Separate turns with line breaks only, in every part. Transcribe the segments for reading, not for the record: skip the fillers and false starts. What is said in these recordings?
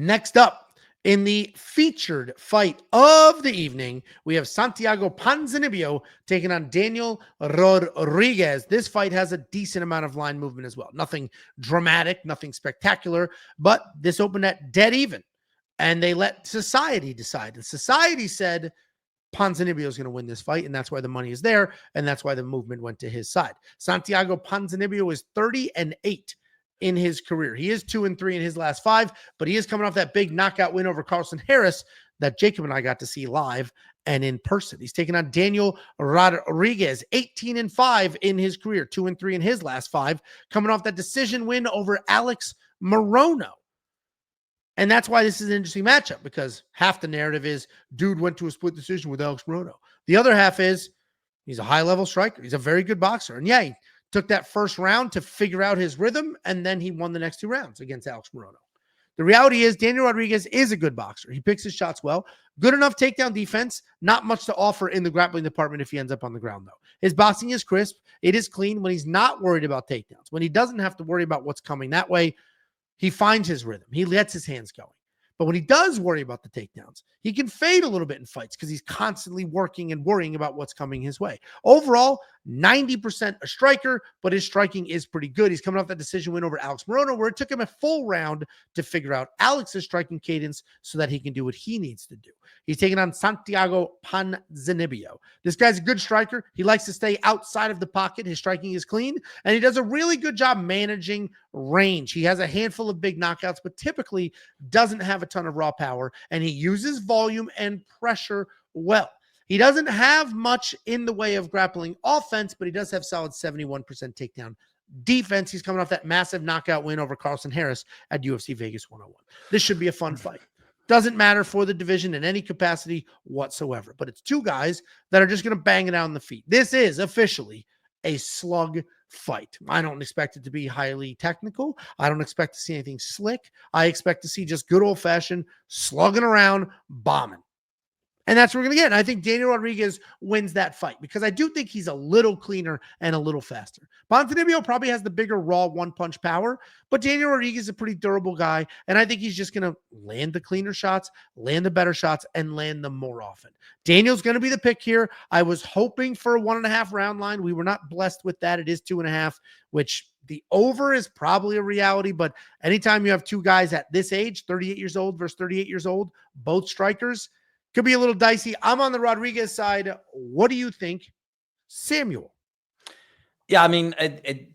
Next up, in the featured fight of the evening, we have Santiago Ponzinibbio taking on Daniel Rodriguez. This fight has a decent amount of line movement as well. Nothing dramatic, nothing spectacular, but this opened at dead even. And they let society decide. And society said Ponzinibbio is going to win this fight, and that's why the money is there, and that's why the movement went to his side. Santiago Ponzinibbio is 30-8 in his career. He is 2-3 in his last 5, but he is coming off that big knockout win over Carlson Harris that Jacob and I got to see live and in person. He's taking on Daniel Rodriguez, 18-5 in his career, 2-3 in his last 5, coming off that decision win over Alex Morono. And that's why this is an interesting matchup, because half the narrative is dude went to a split decision with Alex Morono. The other half is he's a high-level striker. He's a very good boxer. And yeah, he took that first round to figure out his rhythm, and then he won the next 2 rounds against Alex Morono. The reality is Daniel Rodriguez is a good boxer. He picks his shots well. Good enough takedown defense. Not much to offer in the grappling department if he ends up on the ground, though. His boxing is crisp. It is clean when he's not worried about takedowns. When he doesn't have to worry about what's coming that way, he finds his rhythm. He lets his hands go. But when he does worry about the takedowns, he can fade a little bit in fights because he's constantly working and worrying about what's coming his way. Overall, 90% a striker, but his striking is pretty good. He's coming off that decision win over Alex Morono, where it took him a full round to figure out Alex's striking cadence so that he can do what he needs to do. He's taking on Santiago Ponzinibbio. This guy's a good striker. He likes to stay outside of the pocket. His striking is clean, and he does a really good job managing range. He has a handful of big knockouts, but typically doesn't have a ton of raw power, and he uses volume and pressure well. He doesn't have much in the way of grappling offense, but he does have solid 71% takedown defense. He's coming off that massive knockout win over Carlson Harris at UFC Vegas 101. This should be a fun fight. Doesn't matter for the division in any capacity whatsoever, but it's 2 guys that are just going to bang it out on the feet. This is officially a slug fight. I don't expect it to be highly technical. I don't expect to see anything slick. I expect to see just good old-fashioned slugging around, bombing. And that's what we're going to get. And I think Daniel Rodriguez wins that fight because I do think he's a little cleaner and a little faster. Ponzinibbio probably has the bigger raw one-punch power, but Daniel Rodriguez is a pretty durable guy, and I think he's just going to land the cleaner shots, land the better shots, and land them more often. Daniel's going to be the pick here. I was hoping for a 1.5 round line. We were not blessed with that. It is 2.5, which the over is probably a reality, but anytime you have 2 guys at this age, 38 years old versus 38 years old, both strikers, could be a little dicey. I'm on the Rodriguez side. What do you think, Samuel?
Yeah, I mean,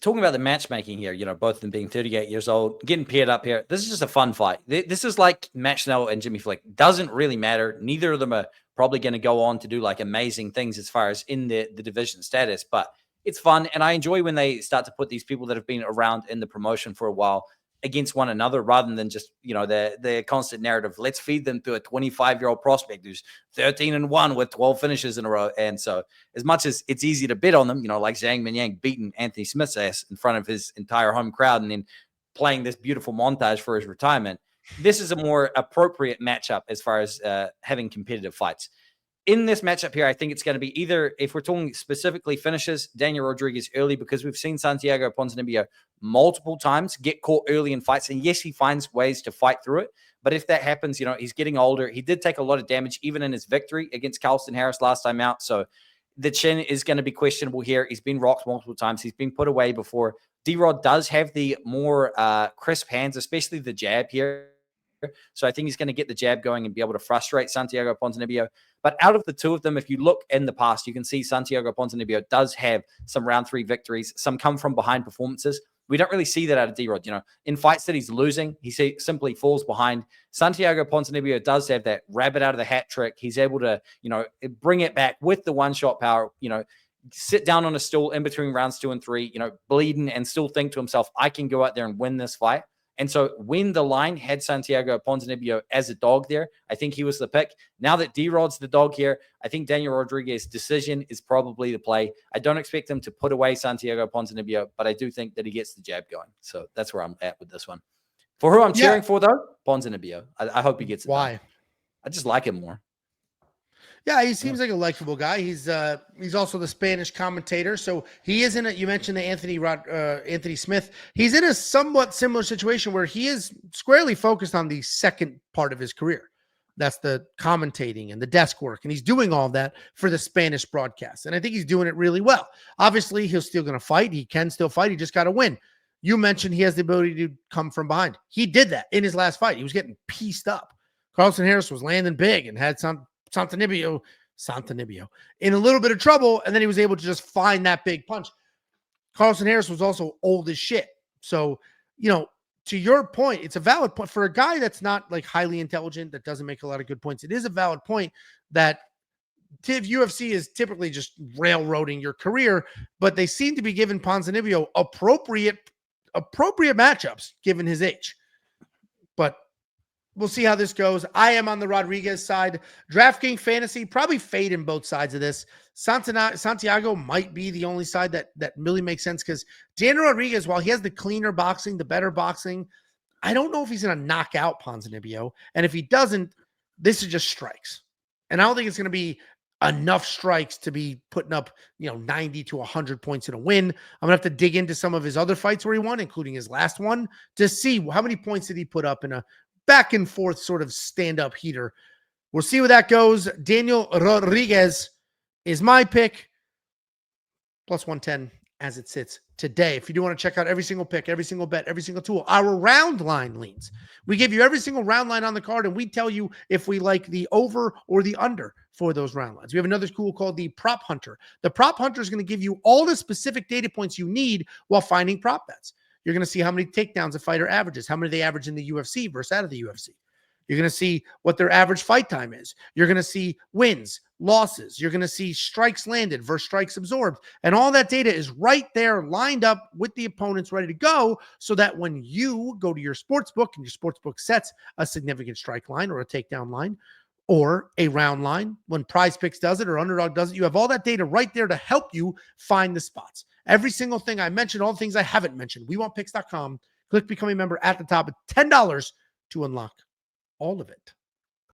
talking about the matchmaking here, both of them being 38 years old, getting paired up here, this is just a fun fight. This is like Matt Schnell and Jimmy Flick. Doesn't really matter. Neither of them are probably going to go on to do like amazing things as far as in the division status, but it's fun. And I enjoy when they start to put these people that have been around in the promotion for a while against one another rather than just, the constant narrative. Let's feed them to a 25-year-old prospect who's 13-1 with 12 finishes in a row. And so as much as it's easy to bet on them, like Zhang Minyang beating Anthony Smith's ass in front of his entire home crowd and then playing this beautiful montage for his retirement, this is a more appropriate matchup as far as having competitive fights. In this matchup here, I think it's going to be either, if we're talking specifically finishes, Daniel Rodriguez early, because we've seen Santiago Ponzinibbio multiple times get caught early in fights. And yes, he finds ways to fight through it. But if that happens, he's getting older. He did take a lot of damage, even in his victory against Carlson Harris last time out. So the chin is going to be questionable here. He's been rocked multiple times. He's been put away before. D-Rod does have the more crisp hands, especially the jab here. So I think he's going to get the jab going and be able to frustrate Santiago Ponzinibbio. But out of the 2 of them, if you look in the past, you can see Santiago Ponzinibbio does have some round 3 victories. Some come from behind performances. We don't really see that out of D-Rod. In fights that he's losing, he simply falls behind. Santiago Ponzinibbio does have that rabbit out of the hat trick. He's able to, bring it back with the one-shot power, sit down on a stool in between rounds 2 and 3, bleeding and still think to himself, I can go out there and win this fight. And so when the line had Santiago Ponzinibbio as a dog there, I think he was the pick. Now that D-Rod's the dog here, I think Daniel Rodriguez's decision is probably the play. I don't expect him to put away Santiago Ponzinibbio, but I do think that he gets the jab going. So that's where I'm at with this one. For who I'm cheering for, though, Ponzinibbio. I hope he gets it.
Why?
Done. I just like him more.
Yeah, he seems like a likable guy. He's also the Spanish commentator, so he is in it. You mentioned the Anthony Smith. He's in a somewhat similar situation where he is squarely focused on the second part of his career. That's the commentating and the desk work, and he's doing all that for the Spanish broadcast. And I think he's doing it really well. Obviously, he's still going to fight. He can still fight. He just got to win. You mentioned he has the ability to come from behind. He did that in his last fight. He was getting pieced up. Carlston Harris was landing big and had Santanibbio in a little bit of trouble, and then he was able to just find that big punch. Carlston Harris was also old as shit. So, to your point, it's a valid point for a guy that's not like highly intelligent, that doesn't make a lot of good points. It is a valid point that UFC is typically just railroading your career, but they seem to be giving Ponzinibbio appropriate matchups given his age. But we'll see how this goes. I am on the Rodriguez side. DraftKings Fantasy, probably fade in both sides of this. Santiago might be the only side that really makes sense because Daniel Rodriguez, while he has the cleaner boxing, the better boxing, I don't know if he's going to knock out Ponzinibbio. And if he doesn't, this is just strikes. And I don't think it's going to be enough strikes to be putting up, 90 to 100 points in a win. I'm going to have to dig into some of his other fights where he won, including his last one, to see how many points did he put up in a back and forth sort of stand-up heater. We'll see where that goes. Daniel Rodriguez is my pick. Plus 110 as it sits today. If you do want to check out every single pick, every single bet, every single tool, our round line leans. We give you every single round line on the card, and we tell you if we like the over or the under for those round lines. We have another tool called the Prop Hunter. The Prop Hunter is going to give you all the specific data points you need while finding prop bets. You're going to see how many takedowns a fighter averages, how many they average in the UFC versus out of the UFC. You're going to see what their average fight time is. You're going to see wins, losses. You're going to see strikes landed versus strikes absorbed. And all that data is right there lined up with the opponents ready to go so that when you go to your sports book and your sports book sets a significant strike line or a takedown line or a round line, when Prize Picks does it or Underdog does it, you have all that data right there to help you find the spots. Every single thing I mentioned, all the things I haven't mentioned, WeWantPicks.com. Click Become a Member at the top at $10 to unlock all of it.